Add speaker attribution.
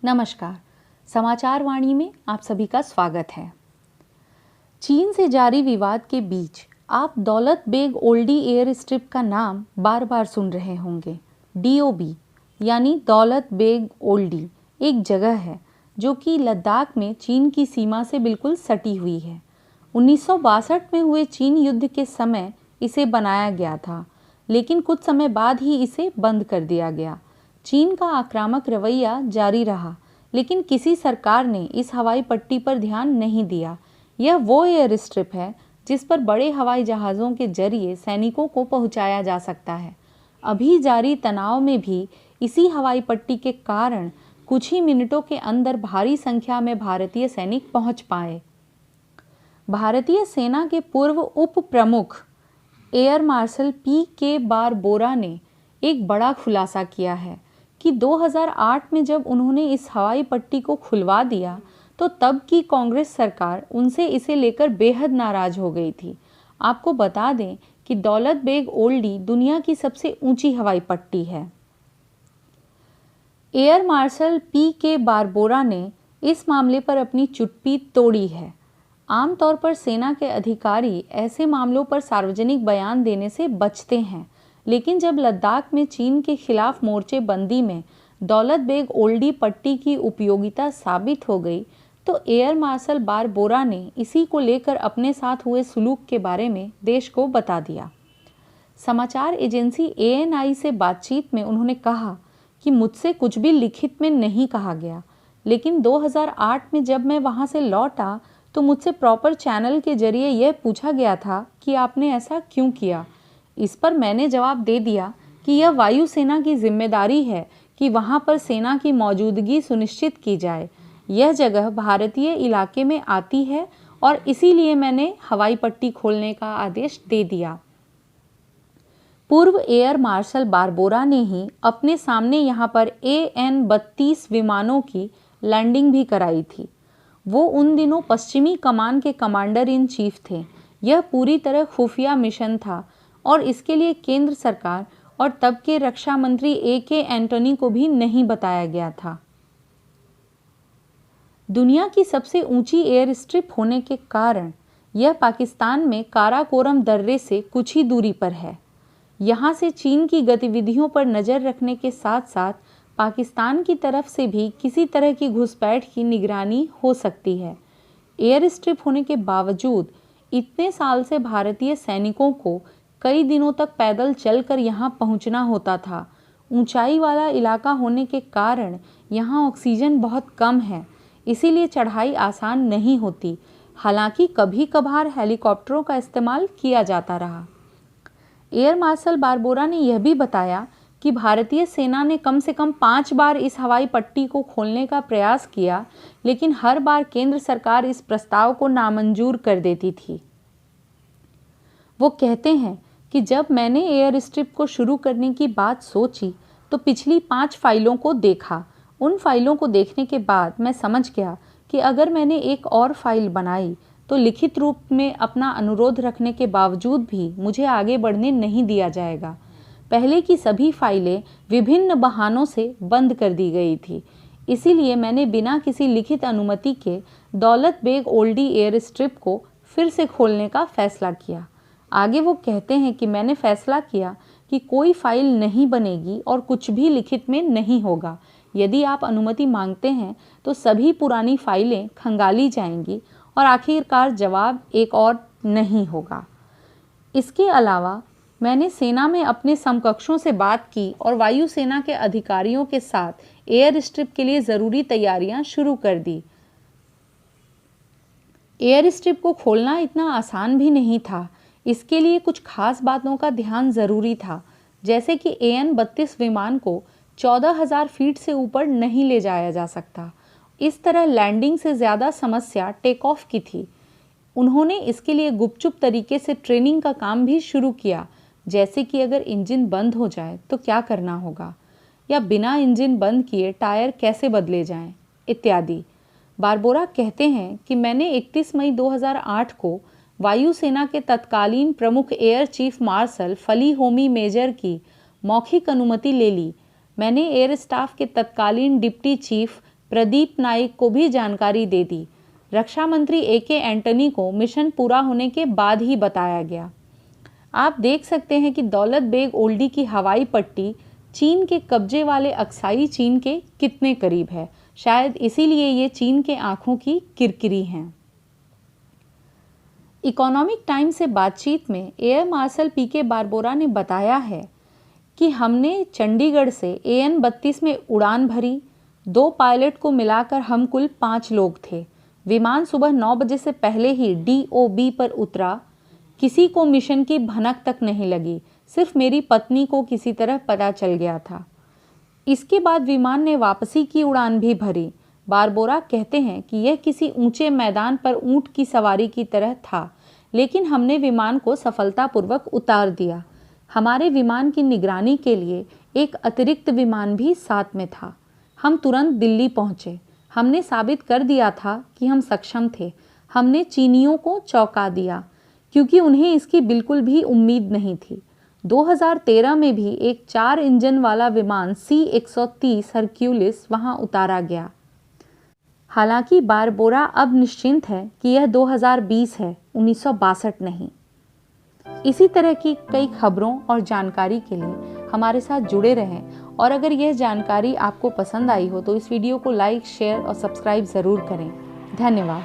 Speaker 1: नमस्कार, समाचार वाणी में आप सभी का स्वागत है। चीन से जारी विवाद के बीच आप दौलत बेग ओल्डी एयर स्ट्रिप का नाम बार बार सुन रहे होंगे। DOB यानी दौलत बेग ओल्डी एक जगह है जो कि लद्दाख में चीन की सीमा से बिल्कुल सटी हुई है। 1962 में हुए चीन युद्ध के समय इसे बनाया गया था, लेकिन कुछ समय बाद ही इसे बंद कर दिया गया। चीन का आक्रामक रवैया जारी रहा, लेकिन किसी सरकार ने इस हवाई पट्टी पर ध्यान नहीं दिया। यह वो एयर स्ट्रिप है जिस पर बड़े हवाई जहाज़ों के जरिए सैनिकों को पहुंचाया जा सकता है। अभी जारी तनाव में भी इसी हवाई पट्टी के कारण कुछ ही मिनटों के अंदर भारी संख्या में भारतीय सैनिक पहुंच पाए। भारतीय सेना के पूर्व उप प्रमुख एयर मार्शल PK बारबोरा ने एक बड़ा खुलासा किया है कि 2008 में जब उन्होंने इस हवाई पट्टी को खुलवा दिया तो तब की कांग्रेस सरकार उनसे इसे लेकर बेहद नाराज हो गई थी। आपको बता दें कि दौलत बेग ओल्डी दुनिया की सबसे ऊंची हवाई पट्टी है। एयर मार्शल PK बारबोरा ने इस मामले पर अपनी चुप्पी तोड़ी है। आमतौर पर सेना के अधिकारी ऐसे मामलों पर सार्वजनिक बयान देने से बचते हैं, लेकिन जब लद्दाख में चीन के खिलाफ मोर्चेबंदी में दौलत बेग ओल्डी पट्टी की उपयोगिता साबित हो गई तो एयर मार्शल बारबोरा ने इसी को लेकर अपने साथ हुए सुलूक के बारे में देश को बता दिया। समाचार एजेंसी ANI से बातचीत में उन्होंने कहा कि मुझसे कुछ भी लिखित में नहीं कहा गया, लेकिन 2008 में जब मैं वहां से लौटा तो मुझसे प्रॉपर चैनल के जरिए यह पूछा गया था कि आपने ऐसा क्यों किया। इस पर मैंने जवाब दे दिया कि यह वायुसेना की जिम्मेदारी है कि वहां पर सेना की मौजूदगी सुनिश्चित की जाए। यह जगह भारतीय इलाके में आती है और इसीलिए मैंने हवाई पट्टी खोलने का आदेश दे दिया। पूर्व एयर मार्शल बारबोरा ने ही अपने सामने यहां पर AN-32 विमानों की लैंडिंग भी कराई थी। वो उन दिनों पश्चिमी कमान के कमांडर इन चीफ थे। यह पूरी तरह खुफिया मिशन था और इसके लिए केंद्र सरकार और तब के रक्षा मंत्री AK एंटोनी को भी नहीं बताया गया था। दुनिया की सबसे ऊंची एयर स्ट्रिप होने के कारण यह पाकिस्तान में काराकोरम दर्रे से कुछ ही दूरी पर है। यहाँ से चीन की गतिविधियों पर नज़र रखने के साथ साथ पाकिस्तान की तरफ से भी किसी तरह की घुसपैठ की निगरानी हो सकती है। एयर स्ट्रिप होने के बावजूद इतने साल से भारतीय सैनिकों को कई दिनों तक पैदल चलकर यहाँ पहुँचना होता था। ऊंचाई वाला इलाका होने के कारण यहाँ ऑक्सीजन बहुत कम है, इसीलिए चढ़ाई आसान नहीं होती। हालांकि कभी कभार हेलीकॉप्टरों का इस्तेमाल किया जाता रहा। एयर मार्शल बारबोरा ने यह भी बताया कि भारतीय सेना ने कम से कम 5 बार इस हवाई पट्टी को खोलने का प्रयास किया, लेकिन हर बार केंद्र सरकार इस प्रस्ताव को नामंजूर कर देती थी। वो कहते हैं कि जब मैंने एयर स्ट्रिप को शुरू करने की बात सोची तो पिछली 5 फाइलों को देखा। उन फाइलों को देखने के बाद मैं समझ गया कि अगर मैंने एक और फाइल बनाई तो लिखित रूप में अपना अनुरोध रखने के बावजूद भी मुझे आगे बढ़ने नहीं दिया जाएगा। पहले की सभी फाइलें विभिन्न बहानों से बंद कर दी गई थी, इसीलिए मैंने बिना किसी लिखित अनुमति के दौलत बेग ओल्डी एयर स्ट्रिप को फिर से खोलने का फैसला किया। आगे वो कहते हैं कि मैंने फैसला किया कि कोई फाइल नहीं बनेगी और कुछ भी लिखित में नहीं होगा। यदि आप अनुमति मांगते हैं तो सभी पुरानी फाइलें खंगाली जाएंगी और आखिरकार जवाब एक और नहीं होगा। इसके अलावा मैंने सेना में अपने समकक्षों से बात की और वायुसेना के अधिकारियों के साथ एयर स्ट्रिप के लिए ज़रूरी तैयारियां शुरू कर दी। एयर स्ट्रिप को खोलना इतना आसान भी नहीं था। इसके लिए कुछ खास बातों का ध्यान ज़रूरी था, जैसे कि AN-32 विमान को 14,000 फीट से ऊपर नहीं ले जाया जा सकता। इस तरह लैंडिंग से ज़्यादा समस्या टेक ऑफ की थी। उन्होंने इसके लिए गुपचुप तरीके से ट्रेनिंग का काम भी शुरू किया, जैसे कि अगर इंजन बंद हो जाए तो क्या करना होगा, या बिना इंजन बंद किए टायर कैसे बदले जाएं, इत्यादि। बारबोरा कहते हैं कि मैंने 31 मई 2008 को वायुसेना के तत्कालीन प्रमुख एयर चीफ मार्शल फली होमी मेजर की मौखिक अनुमति ले ली। मैंने एयर स्टाफ के तत्कालीन डिप्टी चीफ प्रदीप नाइक को भी जानकारी दे दी। रक्षा मंत्री AK एंटनी को मिशन पूरा होने के बाद ही बताया गया। आप देख सकते हैं कि दौलत बेग ओल्डी की हवाई पट्टी चीन के कब्जे वाले अक्साई चीन के कितने करीब है। शायद इसीलिए ये चीन के आंखों की किरकिरी हैं। इकोनॉमिक टाइम्स से बातचीत में एयर मार्शल PK बारबोरा ने बताया है कि हमने चंडीगढ़ से AN-32 में उड़ान भरी। 2 पायलट को मिलाकर हम कुल 5 लोग थे। विमान सुबह 9 बजे से पहले ही DOB पर उतरा। किसी को मिशन की भनक तक नहीं लगी, सिर्फ मेरी पत्नी को किसी तरह पता चल गया था। इसके बाद विमान ने वापसी की उड़ान भी भरी। बारबोरा कहते हैं कि यह किसी ऊंचे मैदान पर ऊंट की सवारी की तरह था, लेकिन हमने विमान को सफलतापूर्वक उतार दिया। हमारे विमान की निगरानी के लिए एक अतिरिक्त विमान भी साथ में था। हम तुरंत दिल्ली पहुंचे। हमने साबित कर दिया था कि हम सक्षम थे। हमने चीनियों को चौंका दिया, क्योंकि उन्हें इसकी बिल्कुल भी उम्मीद नहीं थी। 2013 में भी एक 4 इंजन वाला विमान C-130 हरक्यूलिस वहां उतारा गया। हालांकि बारबोरा अब निश्चिंत है कि यह 2020 है, 1962 नहीं। इसी तरह की कई खबरों और जानकारी के लिए हमारे साथ जुड़े रहें, और अगर यह जानकारी आपको पसंद आई हो तो इस वीडियो को लाइक, शेयर और सब्सक्राइब ज़रूर करें। धन्यवाद।